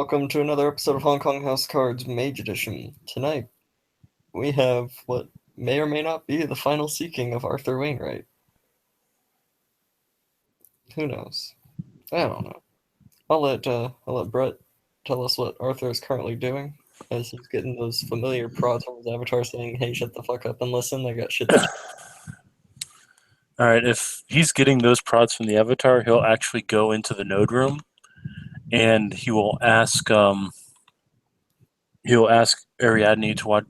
welcome to another episode of Hong Kong House Cards Mage Edition. Tonight, we have what may or may not be the final seeking of Arthur Wainwright. Who knows? I don't know. I'll let Brett tell us what Arthur is currently doing, as he's getting those familiar prods from his avatar saying, "Hey, shut the fuck up and listen. I got shit to do." All right, if he's getting those prods from the avatar, he'll actually go into the node room, and he'll ask Ariadne to watch.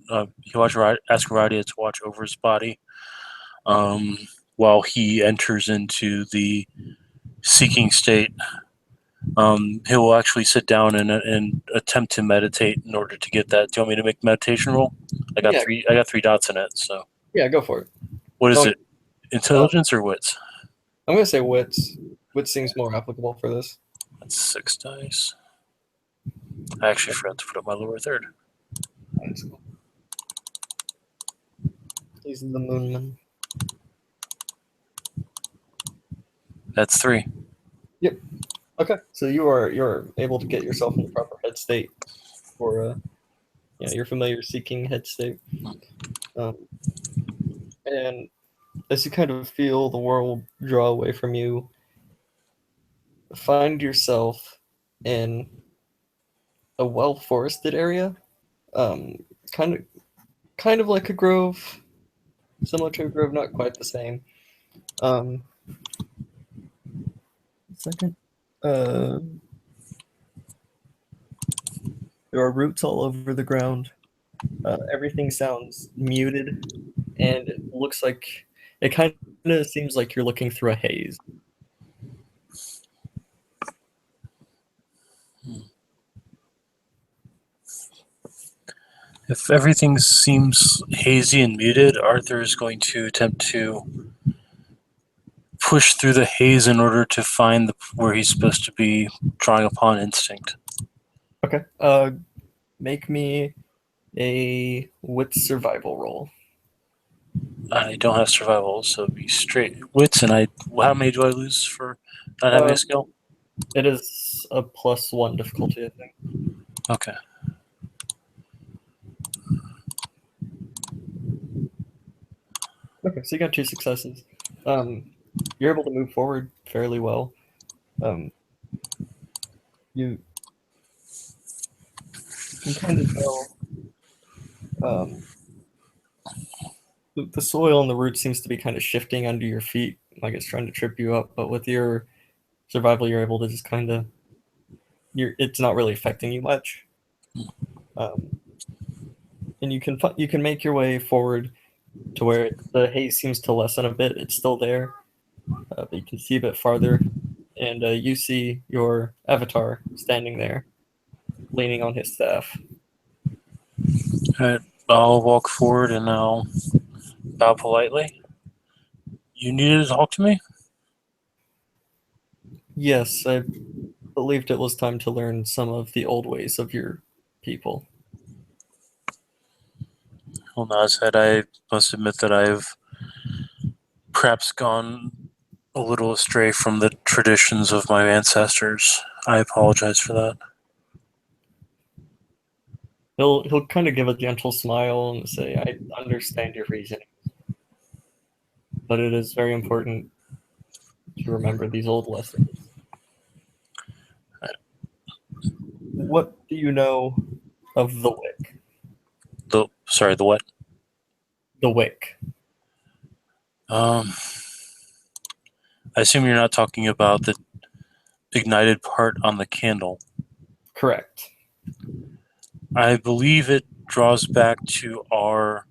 Ask Ariadne to watch over his body, while he enters into the seeking state. He will actually sit down and attempt to meditate in order to get that. Do you want me to make the meditation roll? I got Yeah, three dots in it. So yeah, go for it. what is Don't. it? Intelligence or wits? I'm gonna say wits. Wits seems more applicable for this. That's 6 dice. I actually forgot to put up my lower third. That's cool. He's the Moonman. That's 3. Yep. Okay, so you're able to get yourself in the proper head state for your familiar seeking head state, um, and as you kind of feel the world draw away from you, find yourself in a well-forested area, um, kind of kind of like a grove, similar to a grove, not quite the same. Um, Second, uh, there are roots all over the ground. Everything sounds muted, and it looks like it kind of seems like you're looking through a haze. If everything seems hazy and muted, Arthur is going to attempt to push through the haze in order to find where he's supposed to be, drawing upon instinct. Okay. Make me a wits survival roll. I don't have survival, so it'd be straight wits. And how many do I lose for not having a skill? It is a +1 difficulty, I think. Okay. Okay, so you got 2 successes. You're able to move forward fairly well. You can kind of tell the soil and the root seems to be kind of shifting under your feet, like it's trying to trip you up. But with your survival, you're able to just kind of it's not really affecting you much. And you can make your way forward to where the haze seems to lessen a bit. It's still there, but you can see a bit farther, and you see your avatar standing there, leaning on his staff. All right. I'll walk forward and I'll bow politely. You needed to talk to me? Yes, I believed it was time to learn some of the old ways of your people. Well, no, I said I must admit that I've perhaps gone a little astray from the traditions of my ancestors. I apologize for that. He'll kind of give a gentle smile and say, "I understand your reasoning, but it is very important to remember these old lessons." What do you know of the wick? The what? The wick. I assume you're not talking about the ignited part on the candle. Correct. I believe it draws back to our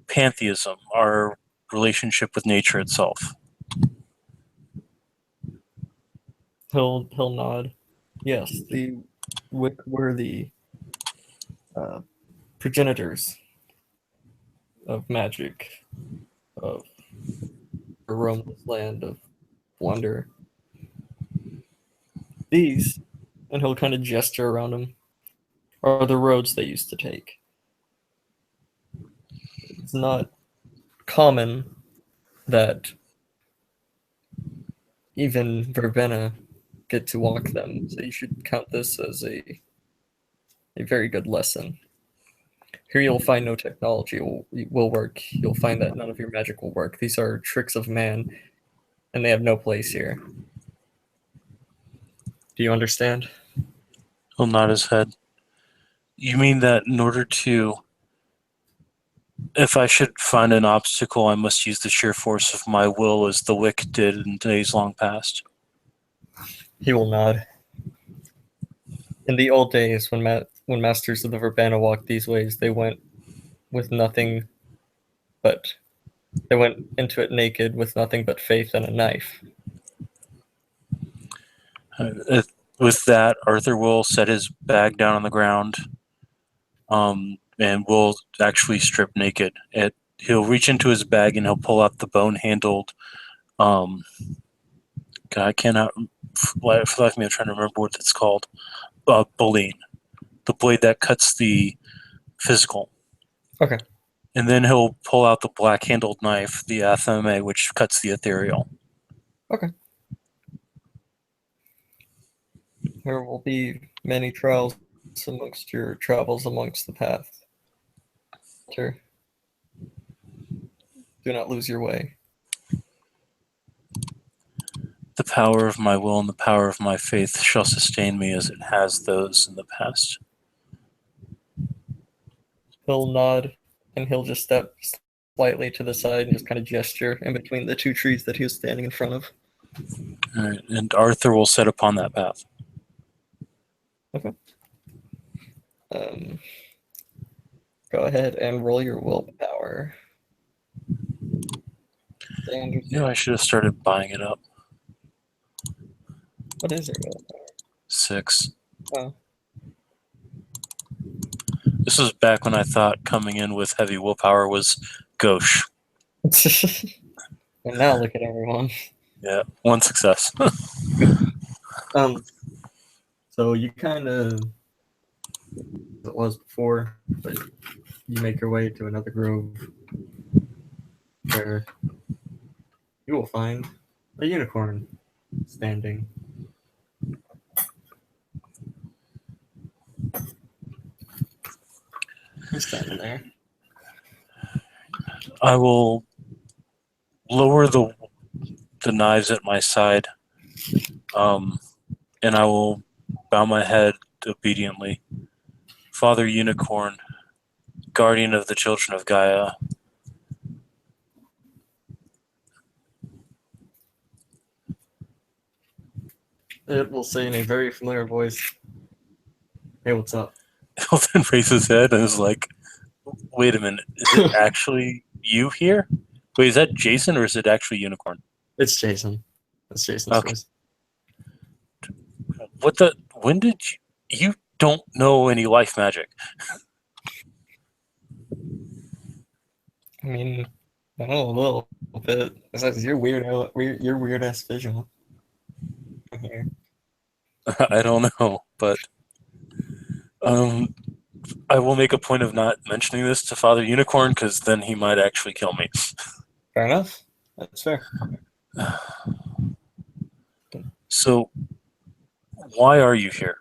pantheism, our relationship with nature itself. He'll nod. Yes, the wick were the progenitors of magic, of a roamless land of wonder. These, and he'll kind of gesture around him, are the roads they used to take. It's not common that even verbena get to walk them, so you should count this as a a very good lesson. Here you'll find no technology will work. You'll find that none of your magic will work. These are tricks of man, and they have no place here. Do you understand? He'll nod his head. You mean that in order to, if I should find an obstacle, I must use the sheer force of my will as the Wick did in days long past? He will nod. In the old days, when masters of the Verbena walked these ways, they went with nothing but they went into it naked with nothing but faith and a knife. With that, Arthur will set his bag down on the ground, and will actually strip naked. He'll reach into his bag and he'll pull out the bone-handled. I cannot. For the life of me, I'm trying to remember what it's called. Bullying, the blade that cuts the physical. Okay. And then he'll pull out the black-handled knife, the athame, which cuts the ethereal. Okay. There will be many trials amongst your travels amongst the path. Do not lose your way. The power of my will and the power of my faith shall sustain me as it has those in the past. He'll nod, and he'll just step slightly to the side and just kind of gesture in between the two trees that he was standing in front of. All right, and Arthur will set upon that path. Okay. Go ahead and roll your willpower. I should have started buying it up. What is your willpower? 6. Oh. This was back when I thought coming in with heavy willpower was gauche. And now look at everyone. Yeah, 1 success. So you kind of, it was before, but you make your way to another grove where you will find a unicorn standing. He's standing there. I will lower the knives at my side, and I will bow my head obediently. Father Unicorn, guardian of the children of Gaia. It will say in a very familiar voice, "Hey, what's up?" He'll then raise his head and is like, wait a minute, is it actually you here? Wait, is that Jason or is it actually Unicorn? It's Jason. That's Jason's voice. When did you don't know any life magic? I mean, I know a little bit. Besides your weird ass vision here. I don't know, but I will make a point of not mentioning this to Father Unicorn because then he might actually kill me. Fair enough. That's fair. So, why are you here?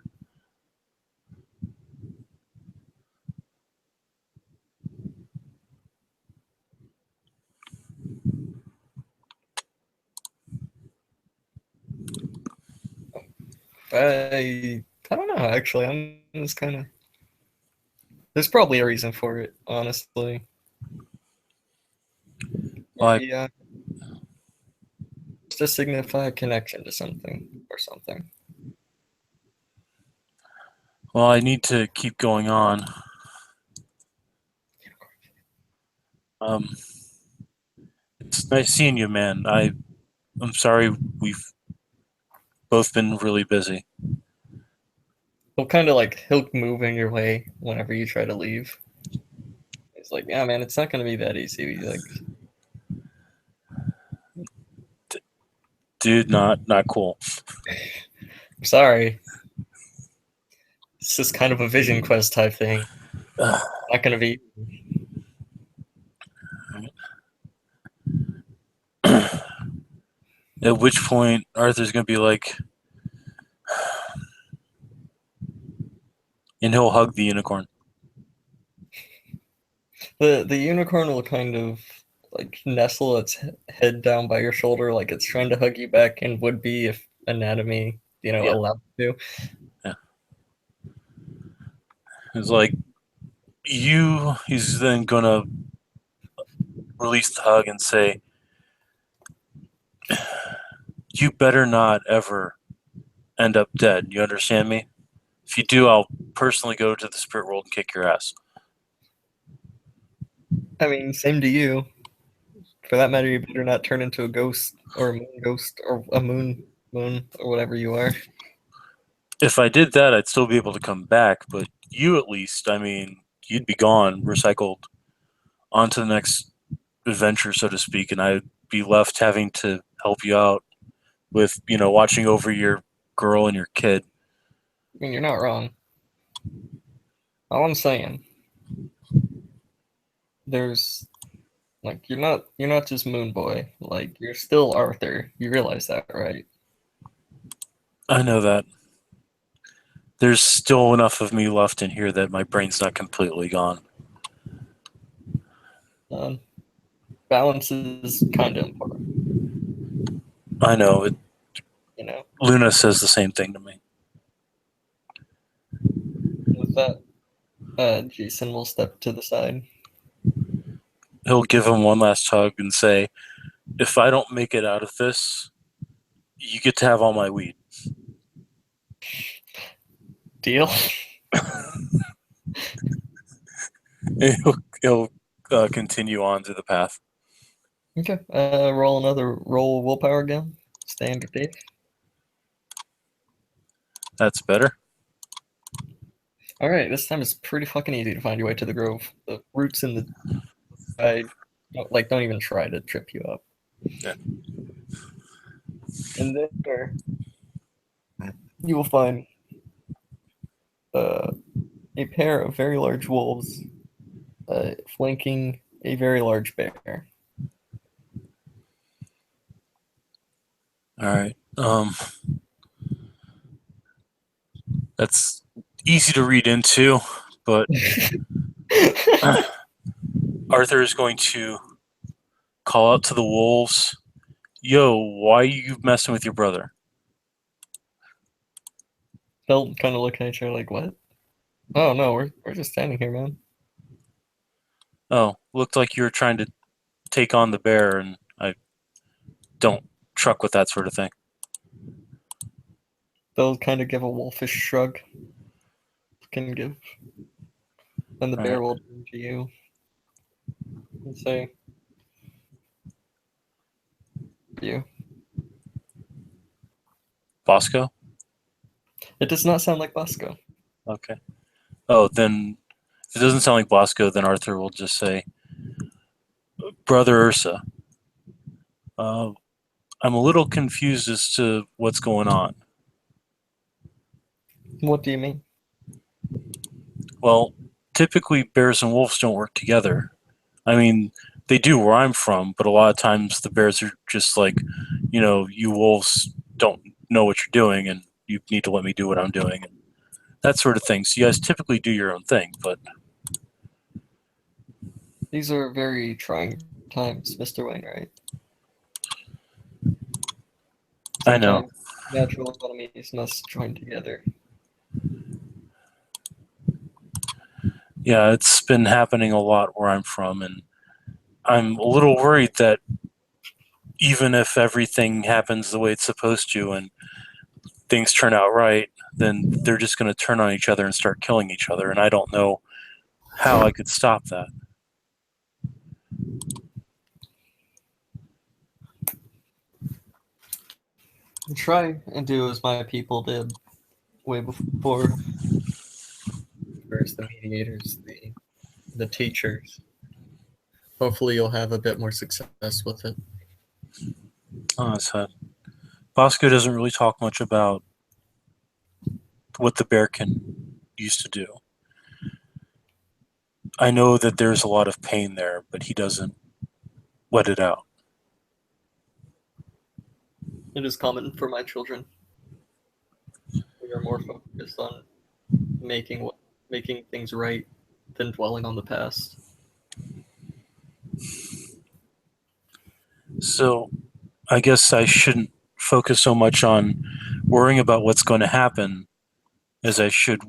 I don't know. Actually, I'm just kind of. There's probably a reason for it, honestly. Like, Yeah. Just to signify a connection to something or something. well, I need to keep going on. It's nice seeing you, man. I'm sorry we've both been really busy. He'll move in your way whenever you try to leave. It's like, yeah, man, it's not gonna be that easy. Like, Dude, not cool. I'm sorry. It's just kind of a vision quest type thing. Not gonna be. At which point Arthur's gonna be like, and he'll hug the unicorn. The unicorn will kind of like nestle its head down by your shoulder, like it's trying to hug you back, and would be if anatomy, Yeah, allowed to. yeah. It's like you. He's then gonna release the hug and say, "You better not ever end up dead. You understand me? If you do, I'll personally go to the spirit world and kick your ass." I mean, same to you. For that matter, you better not turn into a ghost or a moon ghost or a moon or whatever you are. If I did that, I'd still be able to come back, but you at least, I mean, you'd be gone, recycled on to the next adventure, so to speak, and I'd be left having to help you out with, watching over your girl and your kid. I mean, you're not wrong. All I'm saying, there's like you're not just Moon Boy. Like you're still Arthur. You realize that, right? I know that. There's still enough of me left in here that my brain's not completely gone. Um, Balance is kind of important, I know. you know. Luna says the same thing to me. With that, Jason will step to the side. He'll give him one last hug and say, "If I don't make it out of this, you get to have all my weed." Deal. And he'll continue on to the path. Okay. Roll willpower again. Standard Dave. That's better. All right. This time it's pretty fucking easy to find your way to the grove. The roots in the side, don't even try to trip you up. Yeah. And there, you will find uh, a pair of very large wolves flanking a very large bear. All right. That's easy to read into, but Arthur is going to call out to the wolves, "Yo, why are you messing with your brother?" They'll kind of look at each other like, "What? Oh no, we're just standing here, man." "Oh, looked like you were trying to take on the bear, and I don't truck with that sort of thing." They'll kind of give a wolfish shrug. Can give, and the All right. bear will turn to you and say, "You." Bosco? It does not sound like Bosco. Okay. Oh, then if it doesn't sound like Bosco, then Arthur will just say, "Brother Ursa, uh, I'm a little confused as to what's going on." What do you mean? Well, typically bears and wolves don't work together. I mean, they do where I'm from, but a lot of times the bears are just like, you wolves don't know what you're doing, and you need to let me do what I'm doing, and that sort of thing. So you guys typically do your own thing, but These are very trying times, Mr. Wainwright. I know. Sometimes natural enemies must join together. Yeah, it's been happening a lot where I'm from, and I'm a little worried that even if everything happens the way it's supposed to and things turn out right, then they're just going to turn on each other and start killing each other, and I don't know how I could stop that. Try and do as my people did way before. First, the mediators, the teachers. Hopefully, you'll have a bit more success with it. Oh, that's sad. Bosco doesn't really talk much about what the bear can used to do. I know that there's a lot of pain there, but he doesn't let it out. It is common for my children. We are more focused on making what making things right than dwelling on the past. So I guess I shouldn't focus so much on worrying about what's going to happen as I should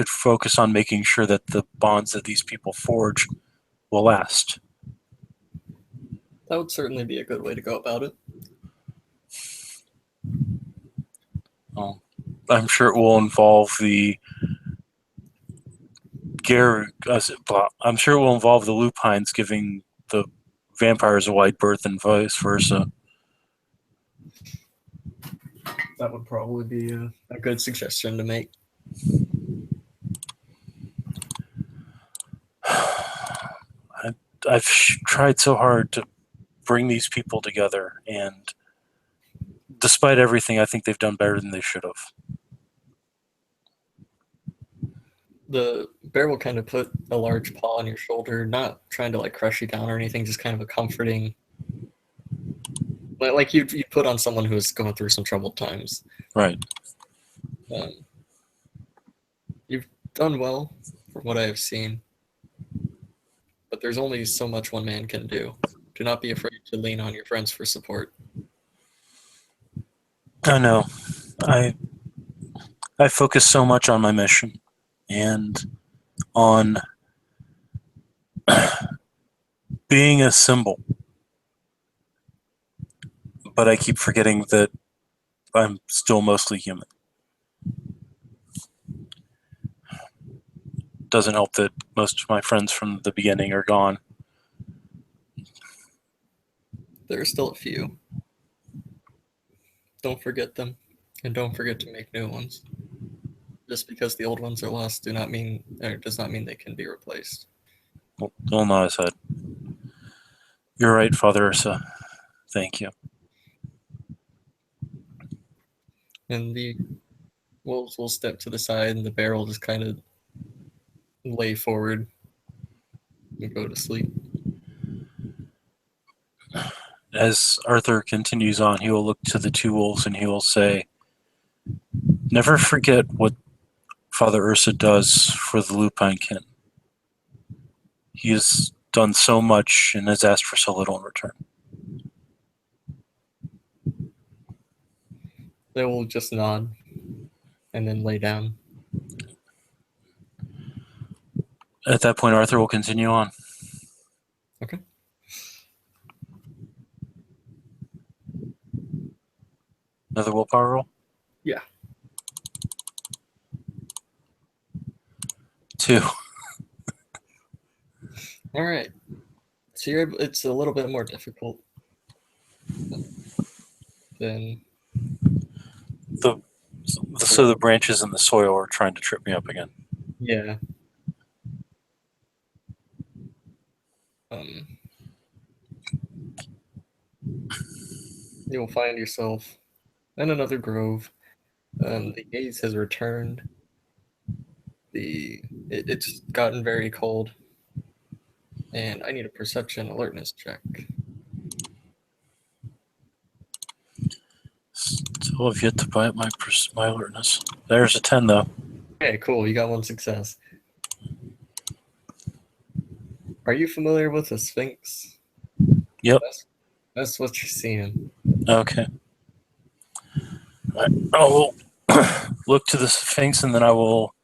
focus on making sure that the bonds that these people forge will last. That would certainly be a good way to go about it. Well, I'm sure it will involve the I'm sure it will involve the lupines giving the vampires a wide berth and vice versa. That would probably be a good suggestion to make. I've tried so hard to bring these people together, and despite everything, I think they've done better than they should have. The bear will kind of put a large paw on your shoulder, not trying to like crush you down or anything, just kind of a comforting, like you'd put on someone who's going through some troubled times. Right. You've done well from what I have seen, but there's only so much one man can do. Do not be afraid to lean on your friends for support. I know. I focus so much on my mission and on being a symbol, but I keep forgetting that I'm still mostly human. Doesn't help that most of my friends from the beginning are gone. There are still a few. Don't forget them, and don't forget to make new ones. Just because the old ones are lost does not mean they can be replaced. Well, nod his head. You're right, Father Ursa. Thank you. And the wolves will step to the side, and the bear will just kind of lay forward and go to sleep. As Arthur continues on, he will look to the two wolves and he will say, "Never forget what Father Ursa does for the Lupine kin. He has done so much and has asked for so little in return." They will just nod and then lay down. At that point, Arthur will continue on. Okay. Another willpower roll? Yeah. 2. All right. So it's a little bit more difficult than So the branches in the soil are trying to trip me up again. yeah. You'll find yourself in another grove. The haze has returned. It's gotten very cold, and I need a perception alertness check. Still have yet to bite my alertness. There's a 10 though. Okay, cool. You got one success. Are you familiar with the Sphinx? Yep. That's what you're seeing. Okay. I will look to the Sphinx and then I will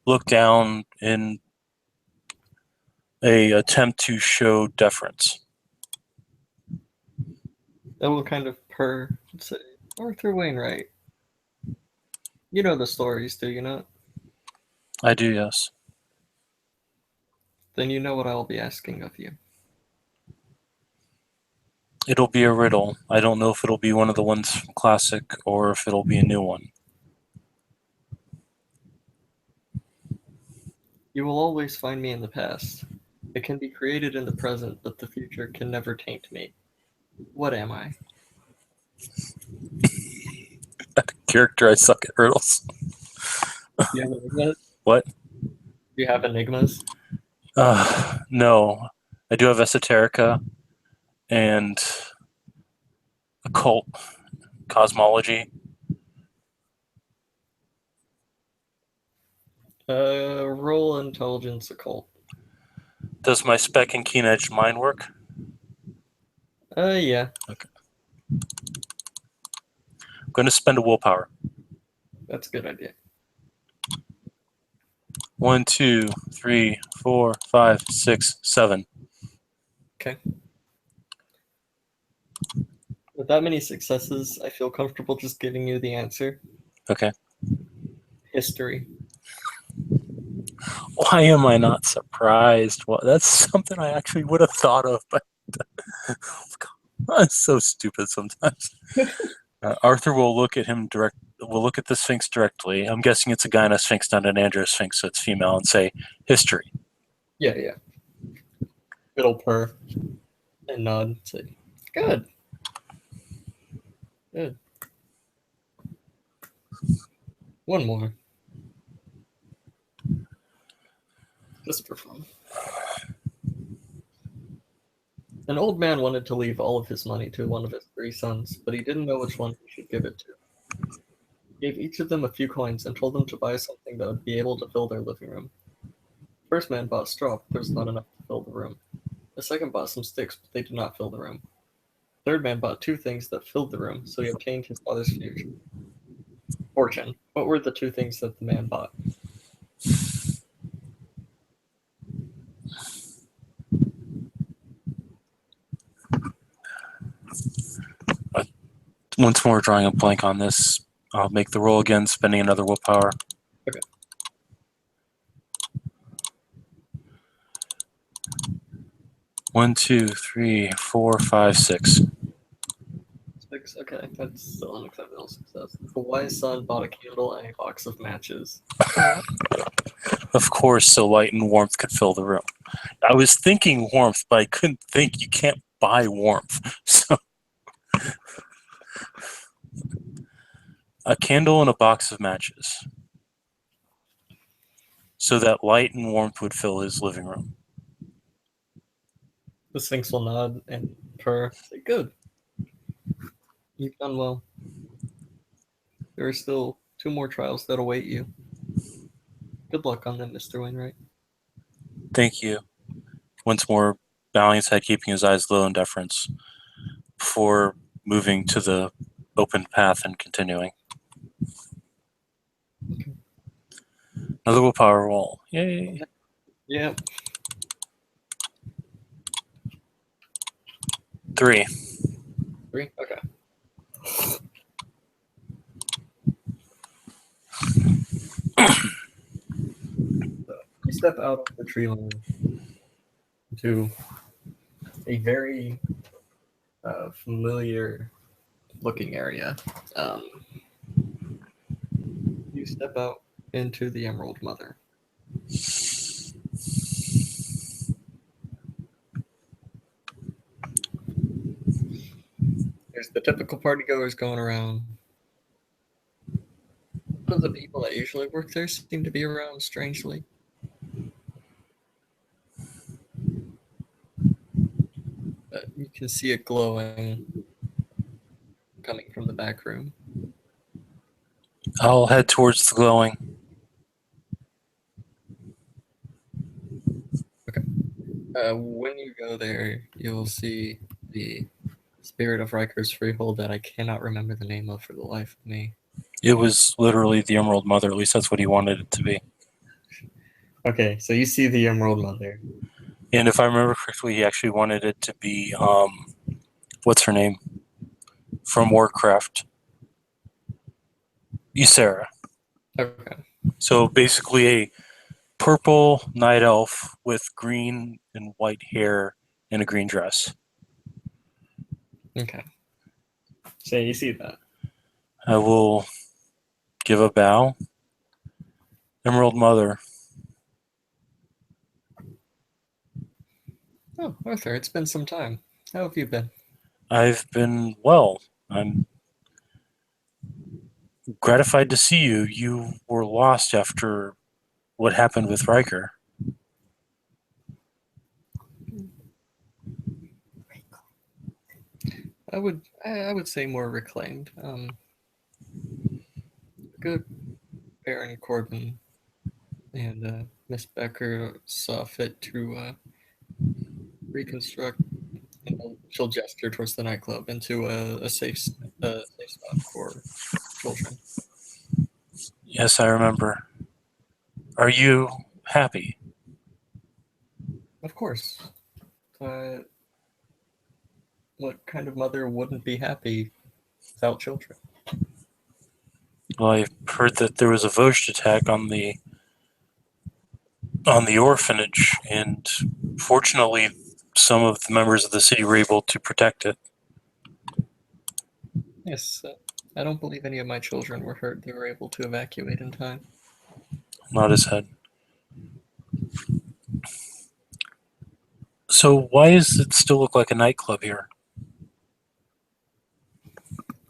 look down in a attempt to show deference. That will kind of purr and say, Arthur Wainwright. You know the stories, do you not? I do, yes. Then you know what I will be asking of you. It'll be a riddle. I don't know if it'll be one of the ones from Classic or if it'll be a new one. You will always find me in the past. It can be created in the present, but the future can never taint me. What am I? Character, I suck at riddles. Do you have enigmas? What? Do you have enigmas? No. I do have esoterica and occult cosmology. Roll intelligence occult. Does my spec and keen edge mind work? Yeah, Okay. I'm going to spend a willpower. that's a good idea. 1, 2, 3, 4, 5, 6, 7. Okay. With that many successes, I feel comfortable just giving you the answer. Okay. History. Why am I not surprised? Well, that's something I actually would have thought of, but I'm so stupid sometimes. Arthur will look at him direct. Will look at the Sphinx directly. I'm guessing it's a guy in a Sphinx, not an andro Sphinx, so it's female, and say history. Yeah, yeah. It'll purr and nod. Say, good. Good. One more. Just for fun. An old man wanted to leave all of his money to one of his 3 sons, but he didn't know which one he should give it to. He gave each of them a few coins and told them to buy something that would be able to fill their living room. The first man bought straw, but there was not enough to fill the room. The second bought some sticks, but they did not fill the room. The third man bought 2 things that filled the room, so he obtained his father's fortune. What were the 2 things that the man bought? Once more, drawing a blank on this. I'll make the roll again, spending another willpower. Okay. 1, 2, 3, 4, 5, 6. 6. Okay, that's still an acceptable success. The wise son bought a candle and a box of matches. Of course, so light and warmth could fill the room. I was thinking warmth, but I couldn't think. You can't buy warmth. So, a candle and a box of matches, so that light and warmth would fill his living room. The Sphinx will nod and purr. Say, good. You've done well. There are still 2 more trials that await you. Good luck on them, Mr. Wainwright. Thank you. Once more, bowing his head, keeping his eyes low in deference, before moving to the open path and continuing. Another willpower roll. Yay. Yeah. 3. 3? Okay. So you step out of the tree line to a very familiar looking area. You step out into the Emerald Mother. There's the typical party goers going around. None of the people that usually work there seem to be around, strangely. But you can see it glowing coming from the back room. I'll head towards the glowing. Okay. When you go there, you'll see the spirit of Riker's freehold that I cannot remember the name of for the life of me. It was literally the Emerald Mother. At least that's what he wanted it to be. Okay, so you see the Emerald Mother. And if I remember correctly, he actually wanted it to be, what's her name? From Warcraft. Ysera. Okay. So basically a purple night elf with green and white hair and a green dress. Okay. So you see that. I will give a bow. Emerald Mother. Oh, Arthur, it's been some time. How have you been? I've been well. I'm gratified to see you. You were lost after what happened with Riker. I would say more reclaimed. Good Baron Corbin and Miss Becker saw fit to reconstruct. She'll gesture towards the nightclub into a safe spot for children. Yes, I remember. Are you happy? Of course. Uh, what kind of mother wouldn't be happy without children? Well, I heard that there was a Vosht attack on the orphanage, and fortunately, some of the members of the city were able to protect it. Yes, I don't believe any of my children were hurt. They were able to evacuate in time. Nod his head. So why does it still look like a nightclub here?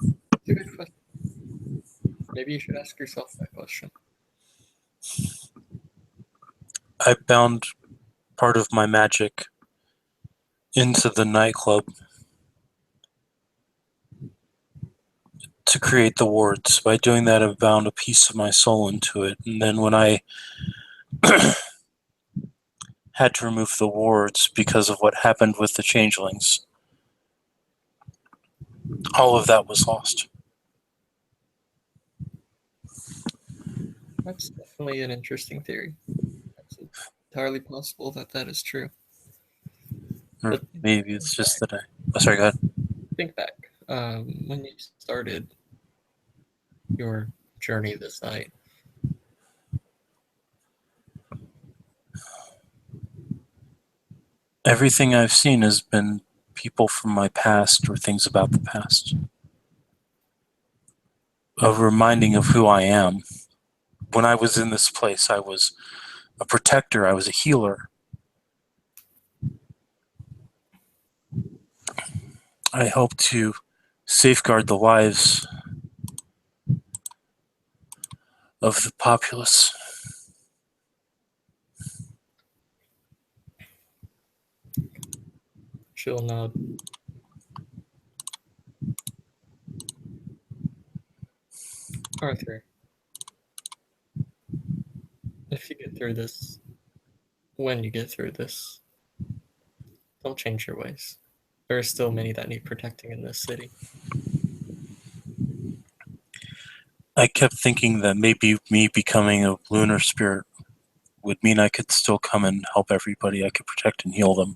It's a good question. Maybe you should ask yourself that question. I bound part of my magic into the nightclub to create the wards. By doing that, I bound a piece of my soul into it. And then when I had to remove the wards because of what happened with the changelings, all of that was lost. That's definitely an interesting theory. It's entirely possible that that is true. Or But maybe it's just that I... Oh, sorry, go ahead. think back. When you started your journey this night, Everything I've seen has been people from my past or things about the past. A reminding of who I am. When I was in this place, I was a protector, I was a healer. I hope to safeguard the lives of the populace. she'll nod. Arthur, if you get through this, when you get through this, don't change your ways. There are still many that need protecting in this city. I kept thinking that maybe me becoming a lunar spirit would mean I could still come and help everybody. I could protect and heal them.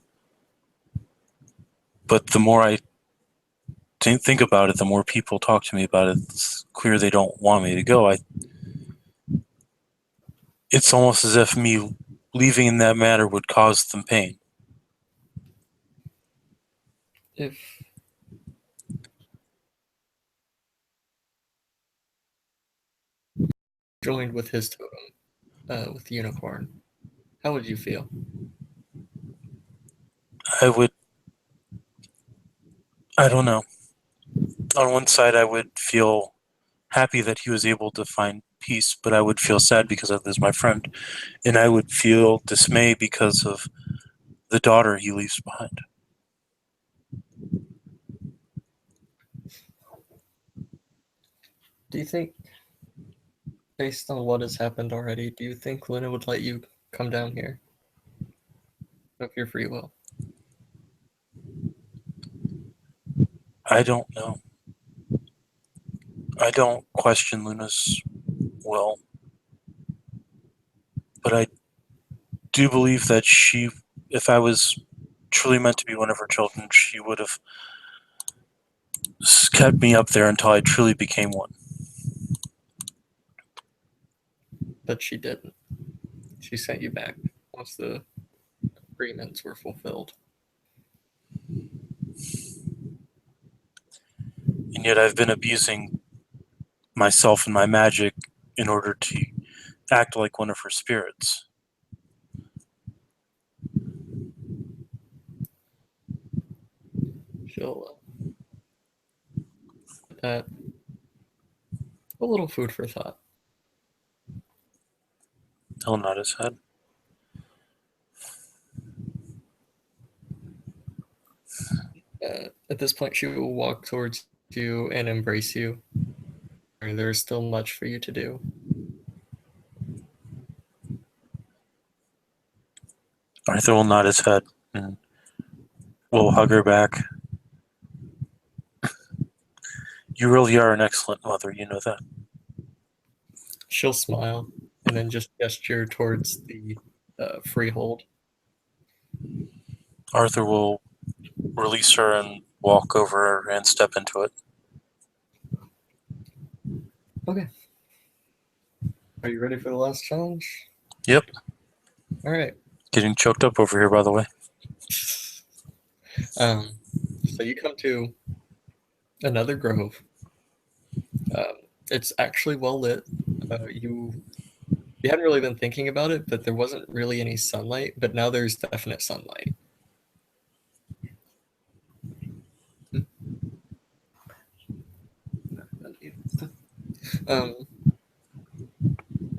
But the more I think about it, the more people talk to me about it, it's clear they don't want me to go. It's almost as if me leaving in that matter would cause them pain. If joined with his totem, with the unicorn, how would you feel? I don't know. On one side, I would feel happy that he was able to find peace, but I would feel sad because I lose my friend. And I would feel dismay because of the daughter he leaves behind. Do you think, based on what has happened already, do you think Luna would let you come down here of your free will? I don't know. I don't question Luna's will, but I do believe that she, if I was truly meant to be one of her children, she would have kept me up there until I truly became one. But she didn't. She sent you back once the agreements were fulfilled. And yet I've been abusing myself and my magic in order to act like one of her spirits. She'll put that a little food for thought. He'll nod his head. At this point, she will walk towards you and embrace you. There's still much for you to do. Arthur will nod his head and will hug her back. You really are an excellent mother, you know that. She'll smile and then just gesture towards the freehold. Arthur will release her and walk over and step into it. Okay. Are you ready for the last challenge? Yep. All right. Getting choked up over here, by the way. So you come to another grove. It's actually well lit. You hadn't really been thinking about it, but there wasn't really any sunlight. But now there's definite sunlight. Um,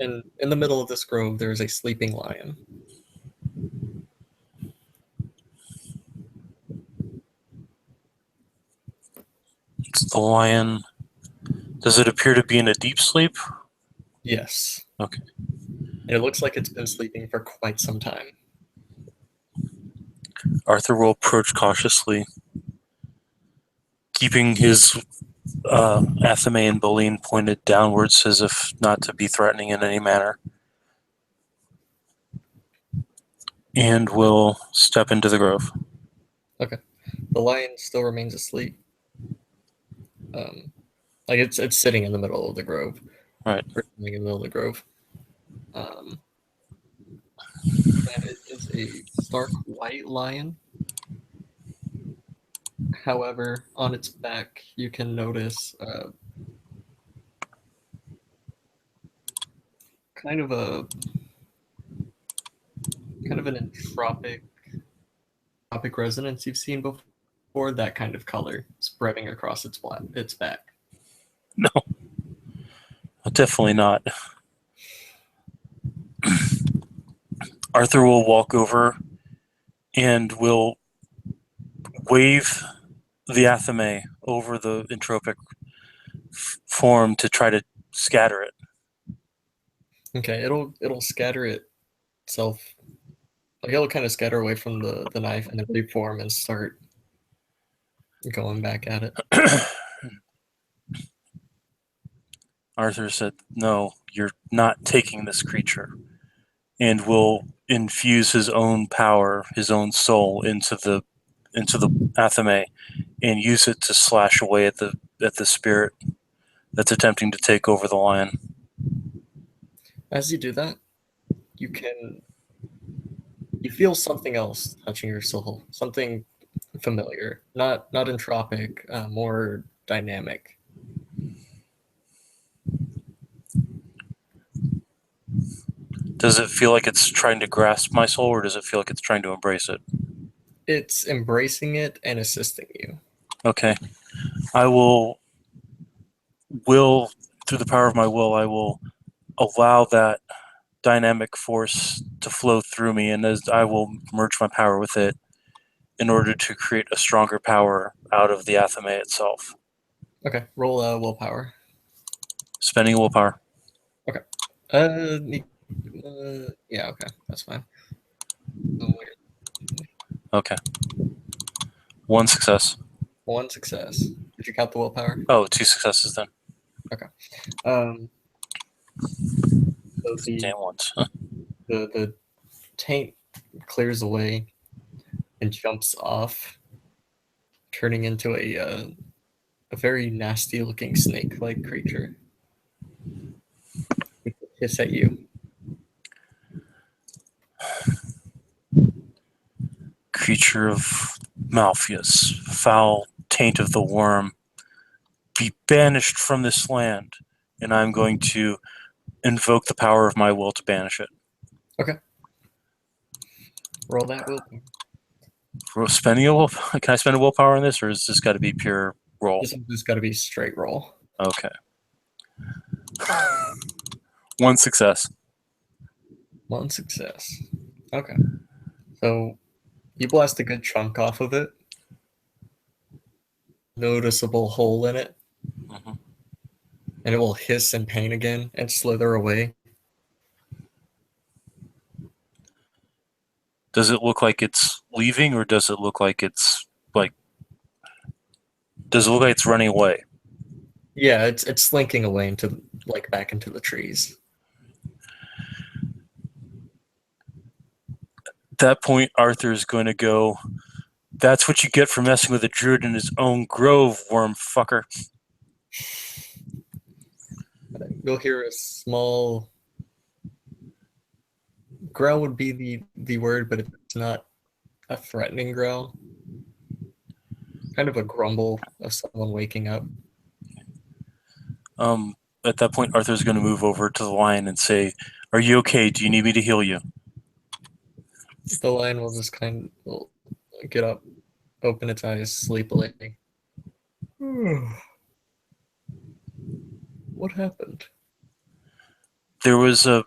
and in the middle of this grove, there is a sleeping lion. It's the lion. Does it appear to be in a deep sleep? Yes. Okay. And it looks like it's been sleeping for quite some time. Arthur will approach cautiously, keeping his athame and boline pointed downwards as if not to be threatening in any manner, and will step into the grove. Okay. The lion still remains asleep. Like it's sitting in the middle of the grove. Right. Or in the middle of the grove. And it is a stark white lion. However, on its back, you can notice kind of an entropic resonance you've seen before. That kind of color spreading across its back. No, definitely not. Arthur will walk over and will wave the athame over the entropic form to try to scatter it. Okay, it'll scatter itself. Like it'll kind of scatter away from the knife and then reform and start going back at it. Arthur said, "No, you're not taking this creature," and will infuse his own power, his own soul into the athame, and use it to slash away at the spirit that's attempting to take over the lion. As you do that, you feel something else touching your soul, something familiar, not entropic, more dynamic. Does it feel like it's trying to grasp my soul, or does it feel like it's trying to embrace it? It's embracing it and assisting you. Okay. I will through the power of my will, I will allow that dynamic force to flow through me, and as I will merge my power with it in order to create a stronger power out of the athame itself. Okay, roll willpower. Spending willpower. Okay. Yeah, okay, that's fine. Okay. One success. One success. Did you count the willpower? Oh, two successes then. So Damn ones. the taint clears away and jumps off, turning into a very nasty looking snake like creature. It will hiss at you. Creature of Malpheus, foul taint of the worm, be banished from this land, and I'm going to invoke the power of my will to banish it. Okay. Roll that willpower. Spending a will? Can I spend a willpower on this, or is this got to be pure roll? This one's just got to be straight roll. Okay. One success. One success. Okay. So you blast a good chunk off of it. Noticeable hole in it. Mm-hmm. And it will hiss in pain again and slither away. Does it look like it's leaving, or does it look like it's running away? Yeah, it's slinking away into like back into the trees. At that point, Arthur is going to go, "That's what you get for messing with a druid in his own grove, worm fucker." You'll hear a small growl would be the word, but it's not a threatening growl. Kind of a grumble of someone waking up. At that point, Arthur's going to move over to the lion and say, "Are you okay? Do you need me to heal you?" The lion will just kind of get up, open its eyes sleepily. What happened? There was a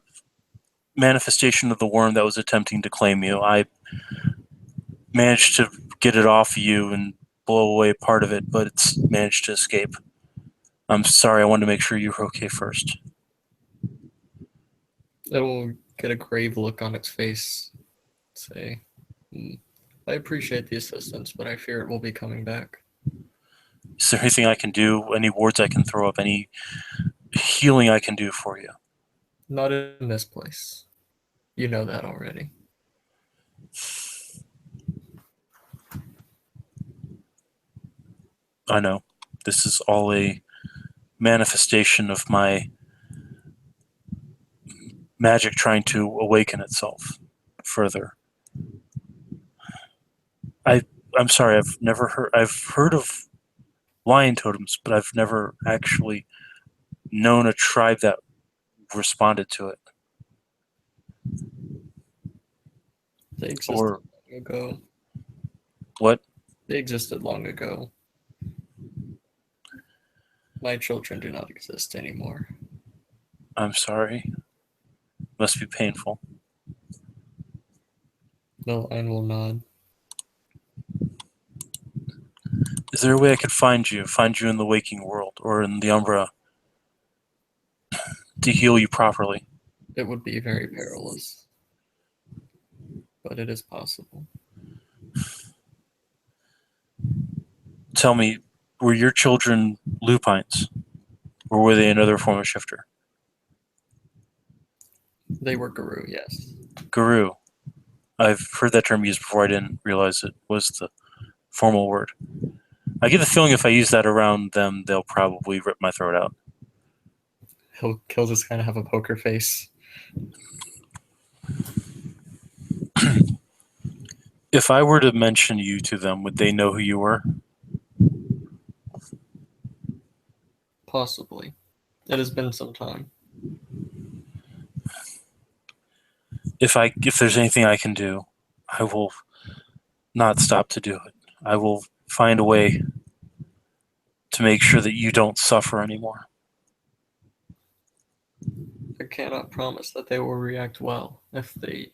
manifestation of the worm that was attempting to claim you. I managed to get it off you and blow away part of it, but it's managed to escape. I'm sorry, I wanted to make sure you were okay first. It'll get a grave look on its face. Say, I appreciate the assistance, but I fear it will be coming back. Is there anything I can do? Any wards I can throw up? Any healing I can do for you? Not in this place. You know that already. I know. This is all a manifestation of my magic trying to awaken itself further. I'm sorry, I've heard of lion totems, but I've never actually known a tribe that responded to it. They existed Or long ago. what? They existed long ago. My children do not exist anymore. I'm sorry. Must be painful. The lion will nod. Is there a way I could find you in the waking world or in the Umbra to heal you properly? It would be very perilous, but it is possible. Tell me, were your children lupines, or were they another form of shifter? They were Guru, yes. Guru. I've heard that term used before. I didn't realize it was the formal word. I get the feeling if I use that around them, they'll probably rip my throat out. He'll just kind of have a poker face. If I were to mention you to them, would they know who you were? Possibly. It has been some time. If there's anything I can do, I will not stop to do it. I will find a way to make sure that you don't suffer anymore. I cannot promise that they will react well if they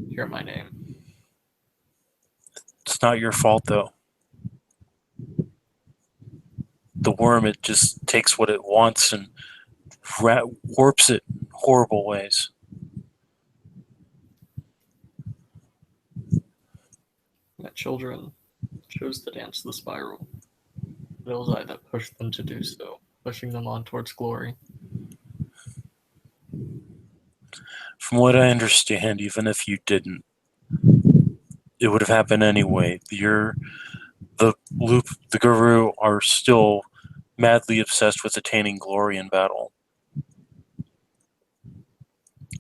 hear my name. It's not your fault, though. The worm, it just takes what it wants and warps it in horrible ways. My children chose to dance the spiral. It was I that pushed them to do so, pushing them on towards glory. From what I understand, even if you didn't, it would have happened anyway. The Guru are still madly obsessed with attaining glory in battle.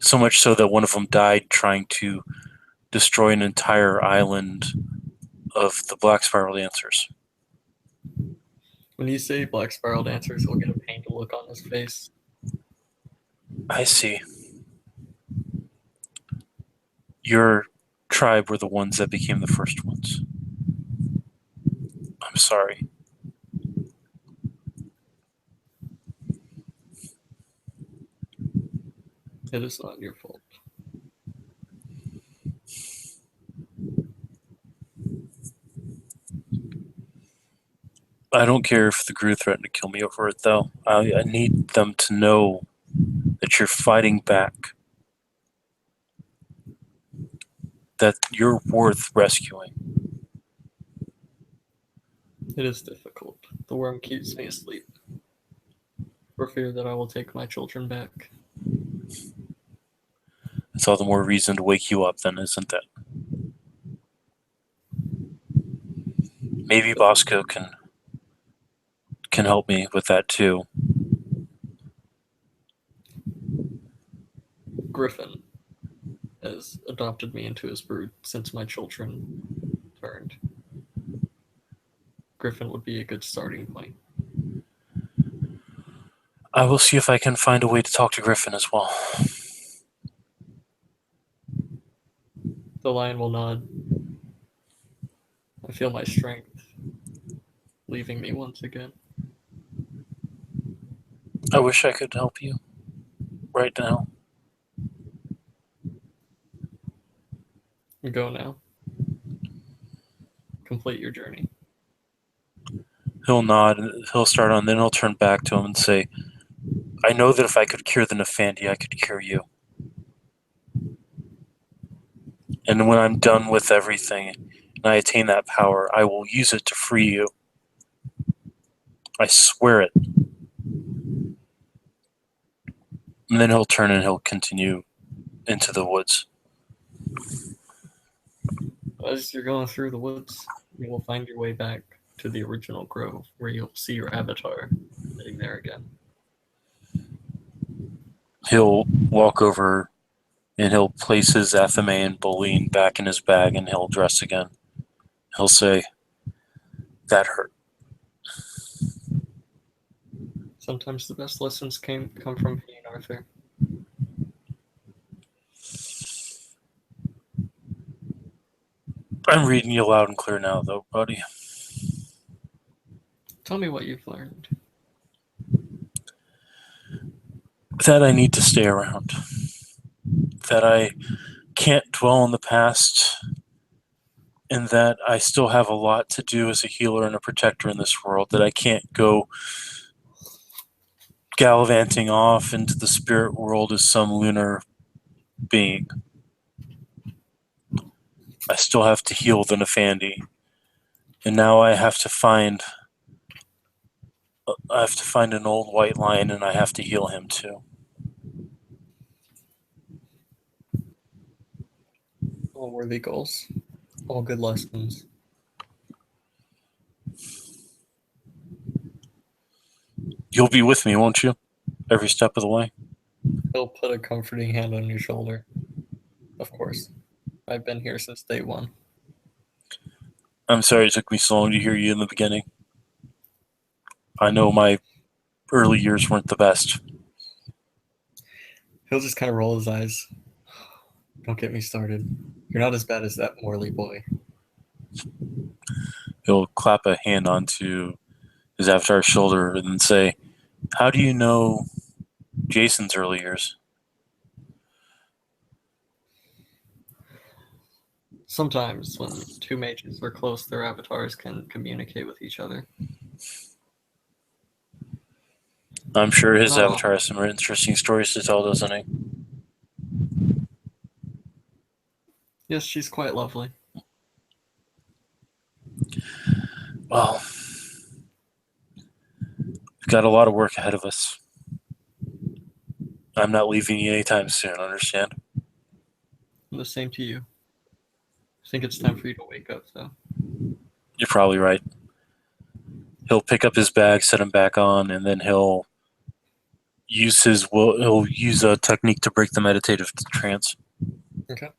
So much so that one of them died trying to destroy an entire island of the Black Spiral Dancers. When you say Black Spiral Dancers, he'll get a pained look on his face. I see. Your tribe were the ones that became the first ones. I'm sorry. It is not your fault. I don't care if the Gru threatened to kill me over it, though. I need them to know that you're fighting back. that you're worth rescuing. It is difficult. The worm keeps me asleep, for fear that I will take my children back. It's all the more reason to wake you up, then, isn't it? Maybe Bosco can help me with that too. Griffin has adopted me into his brood since my children turned. Griffin would be a good starting point. I will see if I can find a way to talk to Griffin as well. The lion will nod. I feel my strength leaving me once again. I wish I could help you right now. Go now. Complete your journey. He'll nod, he'll start on, then he'll turn back to him and say, I know that if I could cure the Nefandi, I could cure you. And when I'm done with everything and I attain that power, I will use it to free you. I swear it. And then he'll turn and he'll continue into the woods. As you're going through the woods, you will find your way back to the original grove, where you'll see your avatar sitting there again. He'll walk over and he'll place his Athame and Boline back in his bag and he'll dress again. He'll say, that hurt. Sometimes the best lessons come from pain, Arthur. I'm reading you loud and clear now, though, buddy. Tell me what you've learned. That I need to stay around. That I can't dwell on the past. And that I still have a lot to do as a healer and a protector in this world. That I can't go gallivanting off into the spirit world as some lunar being. I still have to heal the Nefandi. And now I have to find an old white lion and I have to heal him too. All worthy goals. All good lessons. You'll be with me, won't you? Every step of the way? He'll put a comforting hand on your shoulder. Of course. I've been here since day one. I'm sorry it took me so long to hear you in the beginning. I know my early years weren't the best. He'll just kind of roll his eyes. Don't get me started. You're not as bad as that Morley boy. He'll clap a hand onto his avatar's shoulder and then say, how do you know Jason's early years? Sometimes when two mages are close, their avatars can communicate with each other. I'm sure his No. avatar has some interesting stories to tell, doesn't he? Yes, she's quite lovely. Well, we've got a lot of work ahead of us. I'm not leaving you anytime soon, understand? The same to you. I think it's time for you to wake up, though. You're probably right. He'll pick up his bag, set him back on, and then he'll use a technique to break the meditative trance. Okay.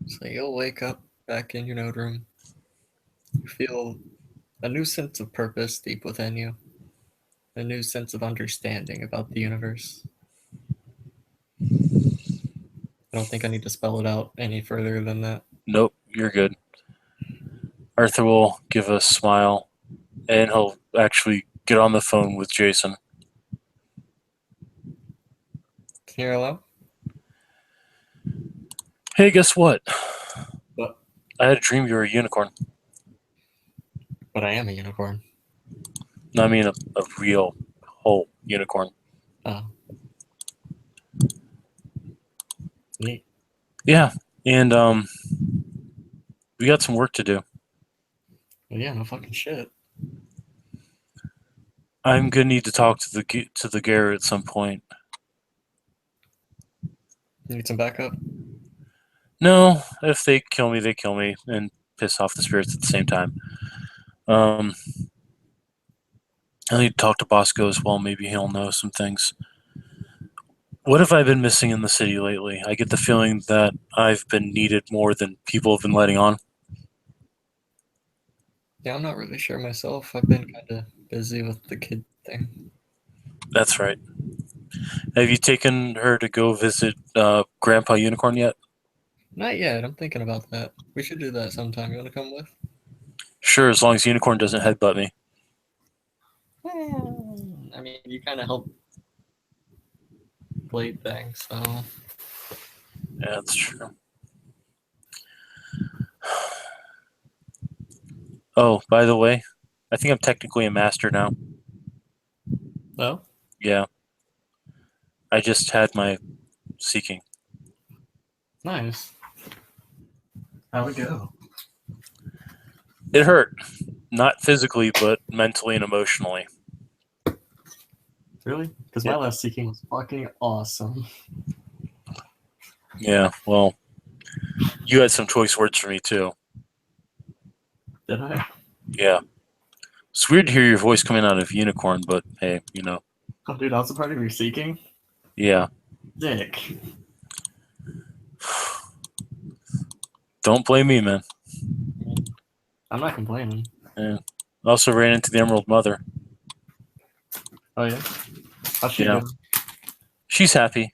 So you'll wake up back in your node room. You feel a new sense of purpose deep within you. A new sense of understanding about the universe. I don't think I need to spell it out any further than that. Nope, you're good. Arthur will give a smile, and he'll actually get on the phone with Jason. Can you hear hello? Hey, guess what? What? I had a dream you were a unicorn. But I am a unicorn. No, I mean a real whole unicorn. Oh. Neat. Yeah, And we got some work to do. Well, yeah, no fucking shit. I'm gonna need to talk to the Garrett at some point. Need some backup? No, if they kill me, they kill me and piss off the spirits at the same time. I need to talk to Bosco as well. Maybe he'll know some things. What have I been missing in the city lately? I get the feeling that I've been needed more than people have been letting on. Yeah, I'm not really sure myself. I've been kind of busy with the kid thing. That's right. Have you taken her to go visit Grandpa Unicorn yet? Not yet. I'm thinking about that. We should do that sometime. You want to come with? Sure, as long as Unicorn doesn't headbutt me. I mean, you kind of help blade things, so. Yeah, that's true. Oh, by the way, I think I'm technically a master now. Oh? Yeah. I just had my seeking. Nice. How'd it go? It hurt. Not physically, but mentally and emotionally. Really? Because my last seeking was fucking awesome. Yeah, well, you had some choice words for me, too. Did I? Yeah. It's weird to hear your voice coming out of Unicorn, but hey, you know. Oh, dude, I was a part of your seeking? Yeah. Dick. Don't blame me, man. I'm not complaining. Yeah. I also ran into the Emerald Mother. Oh, yeah? How's she Yeah. doing? She's happy.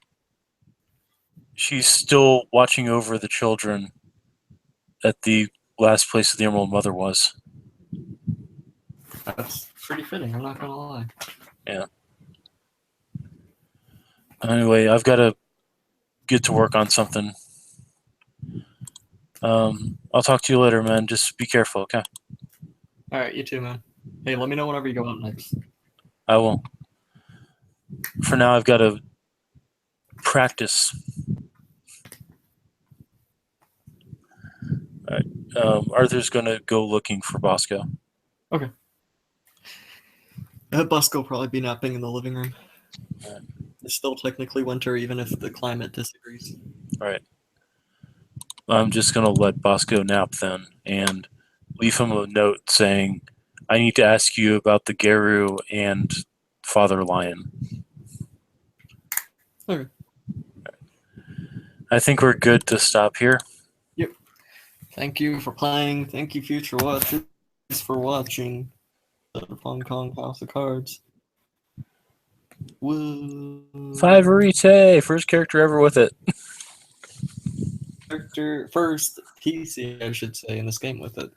She's still watching over the children at the last place the Emerald Mother was. That's pretty fitting, I'm not gonna lie. Yeah. Anyway, I've got to get to work on something. I'll talk to you later, man. Just be careful, okay? Alright, you too, man. Hey, let me know whenever you go out next. I will. For now, I've got to practice. All right. Arthur's going to go looking for Bosco. Okay. Busk will probably be napping in the living room. Alright. It's still technically winter, even if the climate disagrees. All right. I'm just going to let Bosco nap then and leave him a note saying, I need to ask you about the Garu and Father Lion. Okay. I think we're good to stop here. Yep. Thank you for playing. Thank you, future watchers, for watching the Hong Kong House of Cards. Woo. Fiverite, first character ever with it. Character first PC, I should say, in this game with it.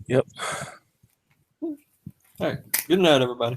Yep. All right. Good night, everybody.